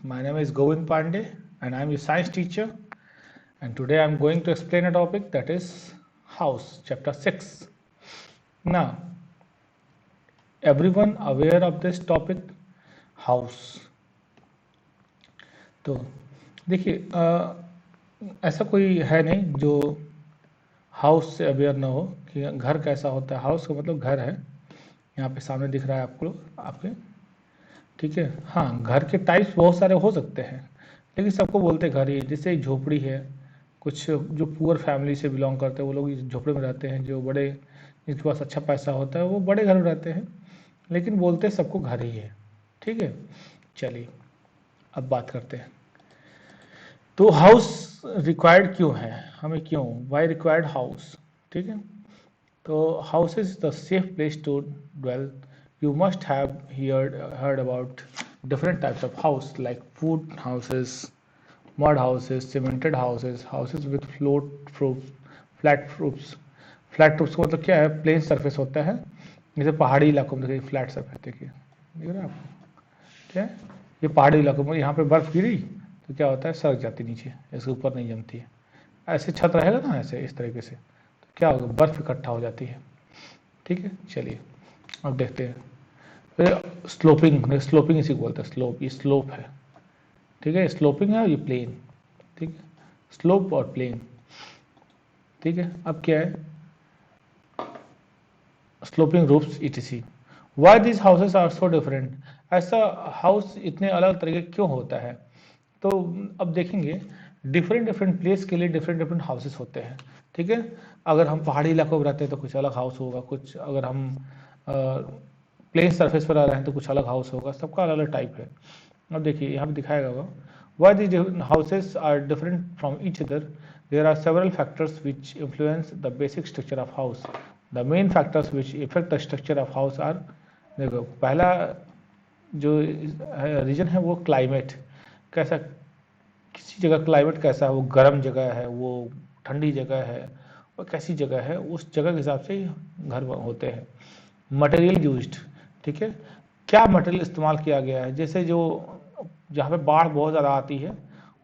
My name is Govind Pandey and I am a science teacher, and today I am going to explain a topic that is house, chapter 6. Now, everyone aware of this topic, house. तो देखिए ऐसा कोई है नहीं जो house से aware ना हो कि घर कैसा होता है। हाउस का मतलब घर है, यहाँ पे सामने दिख रहा है आपको आपके, ठीक है। हाँ, घर के टाइप्स बहुत सारे हो सकते हैं, लेकिन सबको बोलते घर ही। जैसे एक झोपड़ी है, कुछ जो पुअर फैमिली से बिलोंग करते हैं वो लोग इस झोपड़े में रहते हैं। जो बड़े, जिनके पास अच्छा पैसा होता है वो बड़े घर में रहते हैं, लेकिन बोलते सबको घर ही है, ठीक है। चलिए अब बात करते हैं, तो हाउस रिक्वायर्ड क्यों है, हमें क्यों, वाई रिक्वायर्ड हाउस, ठीक है। तो house is the safe place to dwell. You must have heard about different types of house like wood houses, mud houses, cemented houses, houses with flat roofs. Flat roofs का मतलब क्या है, plane surface होता है। जैसे पहाड़ी इलाकों में देखिए फ्लैट सरफेस, देखिए दिख रहा है आपको, क्या है ये पहाड़ी इलाकों में, यहाँ पे बर्फ गिरी तो क्या होता है, सड़क जाती नीचे, इसके ऊपर नहीं जमती है। ऐसे छत रहेगा ना, ऐसे इस तरीके से, तो क्या होगा, बर्फ इकट्ठा हो जाती है, ठीक है। चलिए अब देखते हैं। स्लोपिंग, स्लोपिंग इसी को बोलते हैं, स्लोप, ये स्लोप है, ठीक है। स्लोपिंग है और ये प्लेन, ठीक है। स्लोप और प्लेन, ठीक है। अब क्या है, sloping roofs etc. Why this houses are so different, ऐसा हाउस इतने अलग तरीके क्यों होता है। तो अब देखेंगे, डिफरेंट डिफरेंट प्लेस के लिए डिफरेंट डिफरेंट हाउसेस होते हैं, ठीक है। अगर हम पहाड़ी इलाकों में रहते हैं तो कुछ अलग हाउस होगा, कुछ अगर हम प्लेन सरफेस पर आ रहे हैं तो कुछ अलग हाउस होगा, सबका अलग अलग टाइप है। अब देखिए यहाँ पे दिखाएगा होगा, why this houses are different from each other, there are several factors which influence the basic structure of house. The main factors which effect the structure of house are, देखो पहला जो रीजन है वो क्लाइमेट, कैसा, किसी जगह climate कैसा है, वो गर्म जगह है, वो ठंडी जगह है, और कैसी जगह है, उस जगह के हिसाब से घर होते हैं। मटेरियल यूज्ड, ठीक है, क्या मटेरियल इस्तेमाल किया गया है। जैसे जो जहाँ पे बाढ़ बहुत ज़्यादा आती है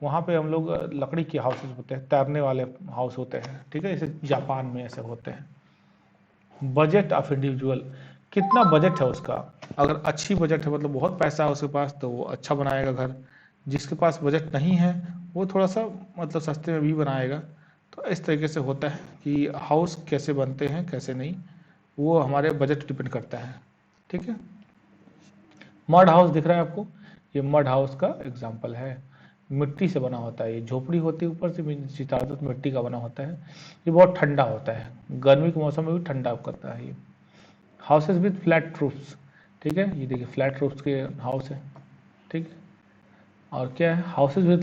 वहाँ पे हम लोग लकड़ी के हाउसेस होते हैं, तैरने वाले हाउस होते हैं, ठीक है, जैसे जापान में ऐसे होते हैं। बजट ऑफ इंडिविजुअल, कितना बजट है उसका, अगर अच्छी बजट है मतलब बहुत पैसा है उसके पास तो वो अच्छा बनाएगा घर। जिसके पास बजट नहीं है वो थोड़ा सा मतलब सस्ते में भी बनाएगा। तो इस तरीके से होता है कि हाउस कैसे बनते हैं कैसे नहीं, वो हमारे बजट डिपेंड करता है, ठीक है। मड हाउस दिख रहा है आपको, ये मड हाउस का एग्जाम्पल है। मिट्टी से बना होता है, ये झोपड़ी होती है, ऊपर से चारों तरफ मिट्टी का बना होता है। ये बहुत ठंडा होता है, गर्मी के मौसम में भी ठंडा करता है ये। हाउसेज विद फ्लैट रूफ्स, ठीक है, ये देखिए फ्लैट रूफ्स के हाउस है, ठीक है। और क्या है, हाउसेज विद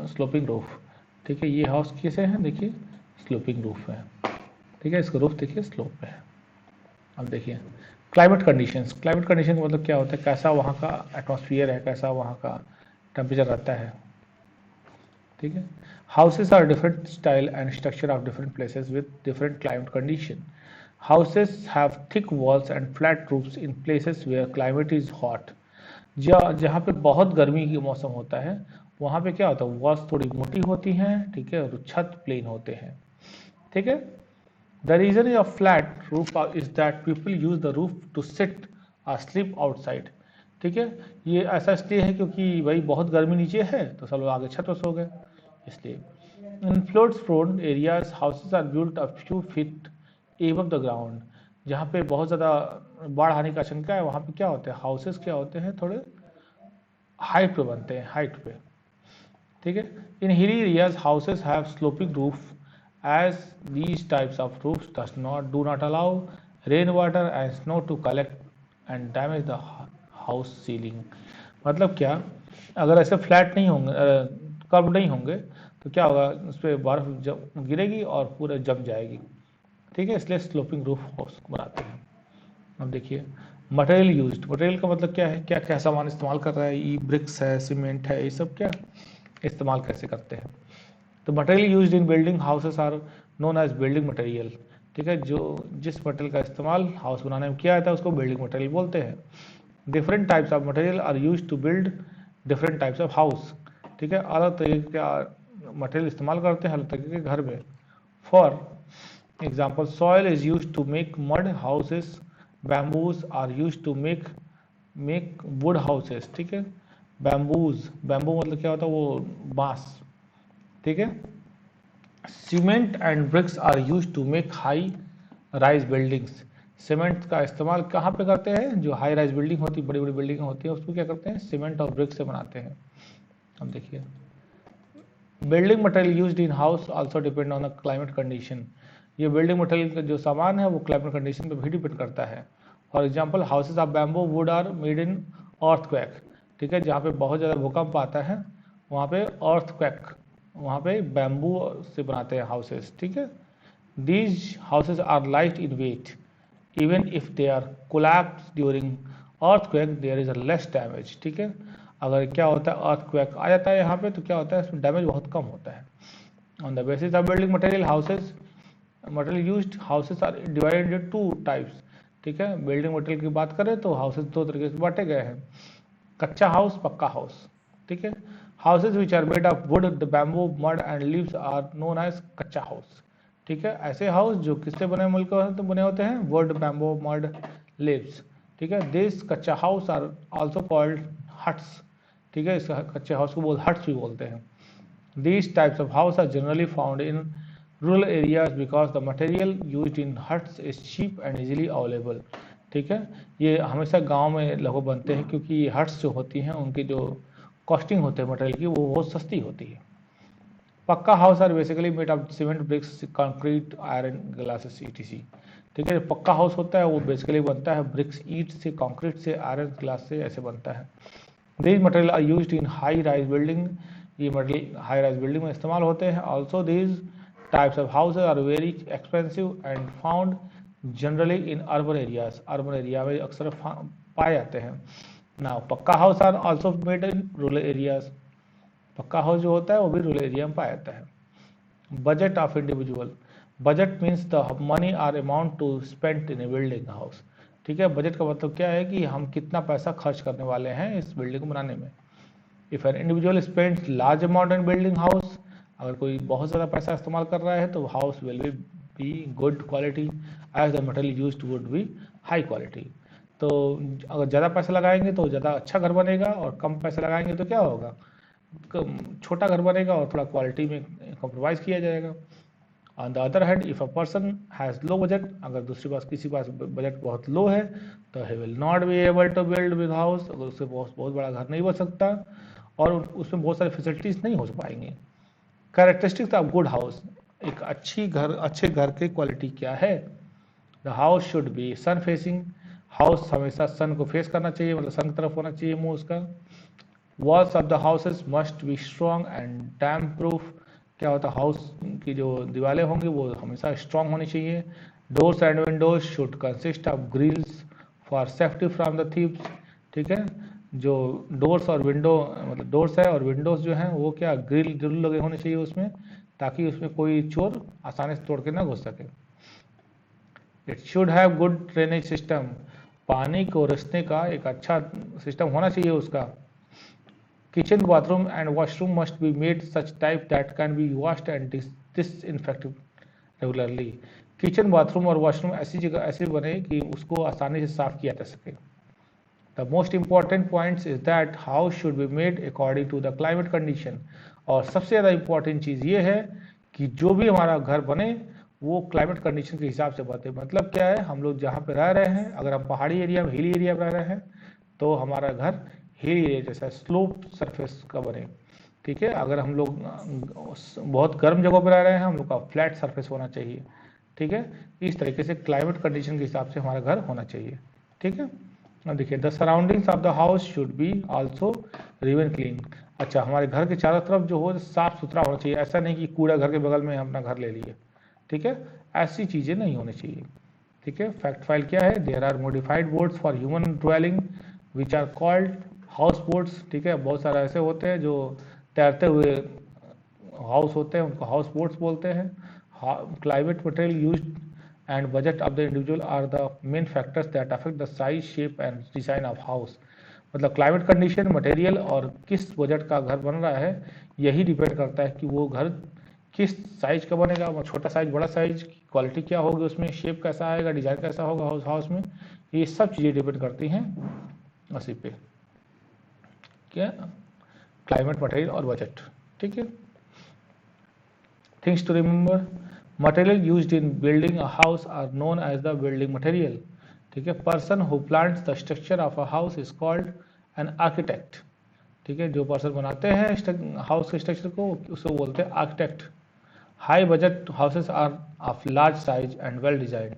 स्लोपिंग रूफ, ठीक है, ये हाउस कैसे हैं, देखिए स्लोपिंग रूफ है, ठीक है, इसका रूफ देखिए स्लोप पे है। अब देखिए क्लाइमेट कंडीशंस, क्लाइमेट कंडीशन का मतलब क्या होता है, कैसा वहाँ का एटमॉस्फेयर है, कैसा वहाँ का टेम्परेचर रहता है, ठीक है। Houses are different style and structure of different places with different climate condition. Houses have thick walls and flat roofs in places where climate is hot. जहाँ पे बहुत गर्मी की मौसम होता है वहाँ पे क्या होता है, वॉल्स थोड़ी मोटी होती हैं, ठीक है, और छत प्लेन होते हैं, ठीक है। The reason of flat roof is that people use the roof to sit और स्लीप आउटसाइड, ठीक है। ये ऐसा इसलिए है क्योंकि भाई बहुत गर्मी नीचे है तो सब लोग आगे छत पर सो गए, इसलिए। In floods prone areas houses are built a few feet above the ground, जहाँ पे बहुत ज़्यादा बाढ़ आने का आशंका है वहाँ पे क्या होते हैं, हाउसेस क्या होते हैं, थोड़े हाइट पे बनते हैं, हाइट पे, ठीक है। In hilly areas houses have sloping roof as these types of roofs do not allow rain water and snow to collect and damage the house ceiling. मतलब क्या, अगर ऐसे फ्लैट नहीं होंगे, कर्व नहीं होंगे तो क्या होगा, उस पर बर्फ जब गिरेगी और पूरा जम जाएगी, ठीक है, इसलिए स्लोपिंग रूफ हाउस बनाते हैं। अब देखिए मटेरियल यूज्ड, मटेरियल का मतलब क्या है, क्या क्या सामान इस्तेमाल कर रहा है, ये ब्रिक्स है, सीमेंट है, ये सब क्या इस्तेमाल कैसे करते हैं। तो material used in building houses are known as building material, ठीक है, जो जिस मटेरियल का इस्तेमाल हाउस बनाने में किया जाता है उसको बिल्डिंग मटेरियल बोलते हैं। Different types of material are used to build different types of house, ठीक है, अलग तरीके के मटेरियल इस्तेमाल करते हैं अलग तरीके के घर में। For example, soil is use to make mud houses, bamboos are use to make wood houses, ठीक है। बैम्बू मतलब क्या होता है, वो बांस, ठीक है। Cement and bricks are use to make high rise buildings. Cement का इस्तेमाल कहाँ पे करते हैं, जो हाई राइज बिल्डिंग होती है, बड़ी बड़ी बिल्डिंग होती है, उसको क्या करते हैं, सीमेंट और ब्रिक्स से बनाते हैं। अब देखिए, building material used in house also depend on the climate condition. ये बिल्डिंग मटेरियल का जो सामान है वो क्लाइमेट कंडीशन पे भी डिपेंड करता है। For example, houses of bamboo wood are made in earthquake, ठीक है, जहाँ पे बहुत ज़्यादा भूकंप आता है वहाँ पे अर्थक्वेक, वहाँ पे बैम्बू से बनाते हैं हाउसेज, ठीक है। These houses are light in weight, even if they are collapse during earthquake there is a less damage, ठीक है। अगर क्या होता है, अर्थक्वेक आ जाता है यहाँ पे तो क्या होता है, इसमें डैमेज बहुत कम होता है। On the basis of building material houses, material used houses are divided into two types, ठीक है। बिल्डिंग मटेरियल की बात करें तो हाउसेज दो तरीके से बांटे गए हैं, कच्चा हाउस, पक्का हाउस, ठीक है। Houses which are made of wood, the bamboo, mud and leaves are known as kutcha house, ठीक है। ऐसे हाउस जो किससे बने होते हैं, वुड, बैम्बू, मड, लीव्स, ठीक है। This kutcha house are also called huts, ठीक है, इस कच्चे हाउस को हट्स भी बोलते हैं। These types of houses are generally found in rural areas because the material used in huts is cheap and easily available, ठीक है। ये हमेशा गांव में लगभग बनते हैं क्योंकि हट्स जो होती हैं उनकी जो कॉस्टिंग होते हैं मटेरियल की वो बहुत सस्ती होती है। Pucca house are basically made of cement, bricks, concrete, iron, glasses, etc, ठीक है। पक्का हाउस होता है वो बेसिकली बनता है ब्रिक्स, ईट से, कंक्रीट से, आयरन, ग्लास से, ऐसे बनता है। These material are used in high rise building, ये मटेरियल हाई राइज बिल्डिंग में इस्तेमाल होते हैं। Also these types of houses are very expensive and found generally in urban areas, urban area में अक्सर पाए जाते हैं। Now pucca house are also made in rural areas, pucca house जो होता है वो भी रूरल एरिया में पाया जाता है। Budget of individual, budget means the money or amount to spend in a building house, ठीक है। बजट का मतलब क्या है कि हम कितना पैसा खर्च करने वाले हैं इस बिल्डिंग को बनाने में। If an individual spends large amount in building house, अगर कोई बहुत ज़्यादा पैसा इस्तेमाल कर रहा है तो house will be good quality as the material used would be high quality. तो अगर ज़्यादा पैसा लगाएंगे तो ज़्यादा अच्छा घर बनेगा और कम पैसा लगाएंगे तो क्या होगा, छोटा घर बनेगा और थोड़ा क्वालिटी में कॉम्प्रोमाइज़ किया जाएगा। On the other hand, if a person has low budget, अगर दूसरी बात किसी पास बजट बहुत लो है तो he will not be able to build big house, अगर उससे बहुत बड़ा घर नहीं बन सकता और उसमें बहुत सारी फैसिलिटीज़ नहीं हो पाएंगी। कैरेक्टरिस्टिक्स ऑफ गुड हाउस, एक अच्छे घर की क्वालिटी क्या है। The house should be sun facing, house हमेशा सन को फेस करना चाहिए, मतलब सन की तरफ होना चाहिए मुंह उसका। Walls of the houses must be strong and damp proof, क्या होता है, हाउस की जो दीवारें होंगी वो हमेशा स्ट्रॉन्ग होनी चाहिए। Doors and windows should consist of grills for safety from the thieves, ठीक है। जो डोर्स और विंडो, मतलब डोर्स है और विंडोज जो हैं वो क्या, ग्रिल जरूर लगे होने चाहिए उसमें, ताकि उसमें कोई चोर आसानी से तोड़ के ना घुस सके। It should have good drainage system, पानी को रिसने का एक अच्छा सिस्टम होना चाहिए उसका। Kitchen, bathroom and washroom must be made such type that can be washed and disinfected regularly. Kitchen, bathroom और वॉशरूम ऐसी जगह ऐसे बने कि उसको आसानी से साफ किया जा सके। The most important points is that house should be made according to the climate condition, और सबसे ज़्यादा इंपॉर्टेंट चीज़ ये है कि जो भी हमारा घर बने वो क्लाइमेट कंडीशन के हिसाब से बने। मतलब क्या है, हम लोग जहाँ पे रह रहे हैं, अगर हम पहाड़ी एरिया में, हिली एरिया में रह रहे हैं तो हमारा घर हिल एरिया जैसा स्लोप सरफेस का बने, ठीक है। अगर हम लोग बहुत गर्म जगह पर रह रहे हैं, हम लोग का फ्लैट सरफेस होना चाहिए, ठीक है। इस तरीके से क्लाइमेट कंडीशन के हिसाब से हमारा घर होना चाहिए, ठीक है। अब देखिए, the surroundings of the house should be also riven clean, अच्छा हमारे घर के चारों तरफ जो हो साफ सुथरा होना चाहिए, ऐसा नहीं कि कूड़ा घर के बगल में हम अपना घर ले लिए, ठीक है, ऐसी चीज़ें नहीं होनी चाहिए, ठीक है। फैक्ट फाइल क्या है, there are modified boats for human dwelling which are called house boats, ठीक है। बहुत सारे ऐसे होते हैं जो तैरते हुए हाउस होते हैं, उनको हाउस बोट्स बोलते हैं। Climate material used and budget of the individual are the main factors that affect the size, shape and design of house, मतलब क्लाइमेट कंडीशन, मटेरियल और किस बजट का घर बन रहा है, यही डिपेंड करता है कि वो घर किस साइज का बनेगा, छोटा साइज, बड़ा साइज, क्वालिटी क्या होगी उसमें, शेप कैसा आएगा, डिजाइन कैसा होगा हाउस में, ये सब चीज़ें डिपेंड करती हैं उसी पे, क्या, क्लाइमेट, मटेरियल और बजट। ठीक है। Things to remember, material used in building a house are known as the building material. ठीक है। Person who plans the structure of a house is called an architect. ठीक है। जो पर्सन बनाते हैं हाउस के स्ट्रक्चर को, उसको बोलते हैं architect. High budget houses are of large size and well design.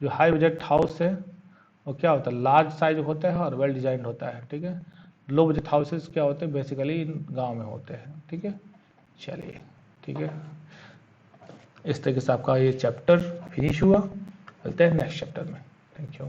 जो हाई बजट हाउस है वो क्या होता है, लार्ज साइज होता है और वेल डिजाइन होता है। ठीक है। लो बजट हाउसेस क्या होते हैं, बेसिकली गांव में होते हैं। ठीक है। चलिए, ठीक है, इस तरीके से आपका ये चैप्टर फिनिश हुआ। मिलते हैं नेक्स्ट चैप्टर में। Thank you.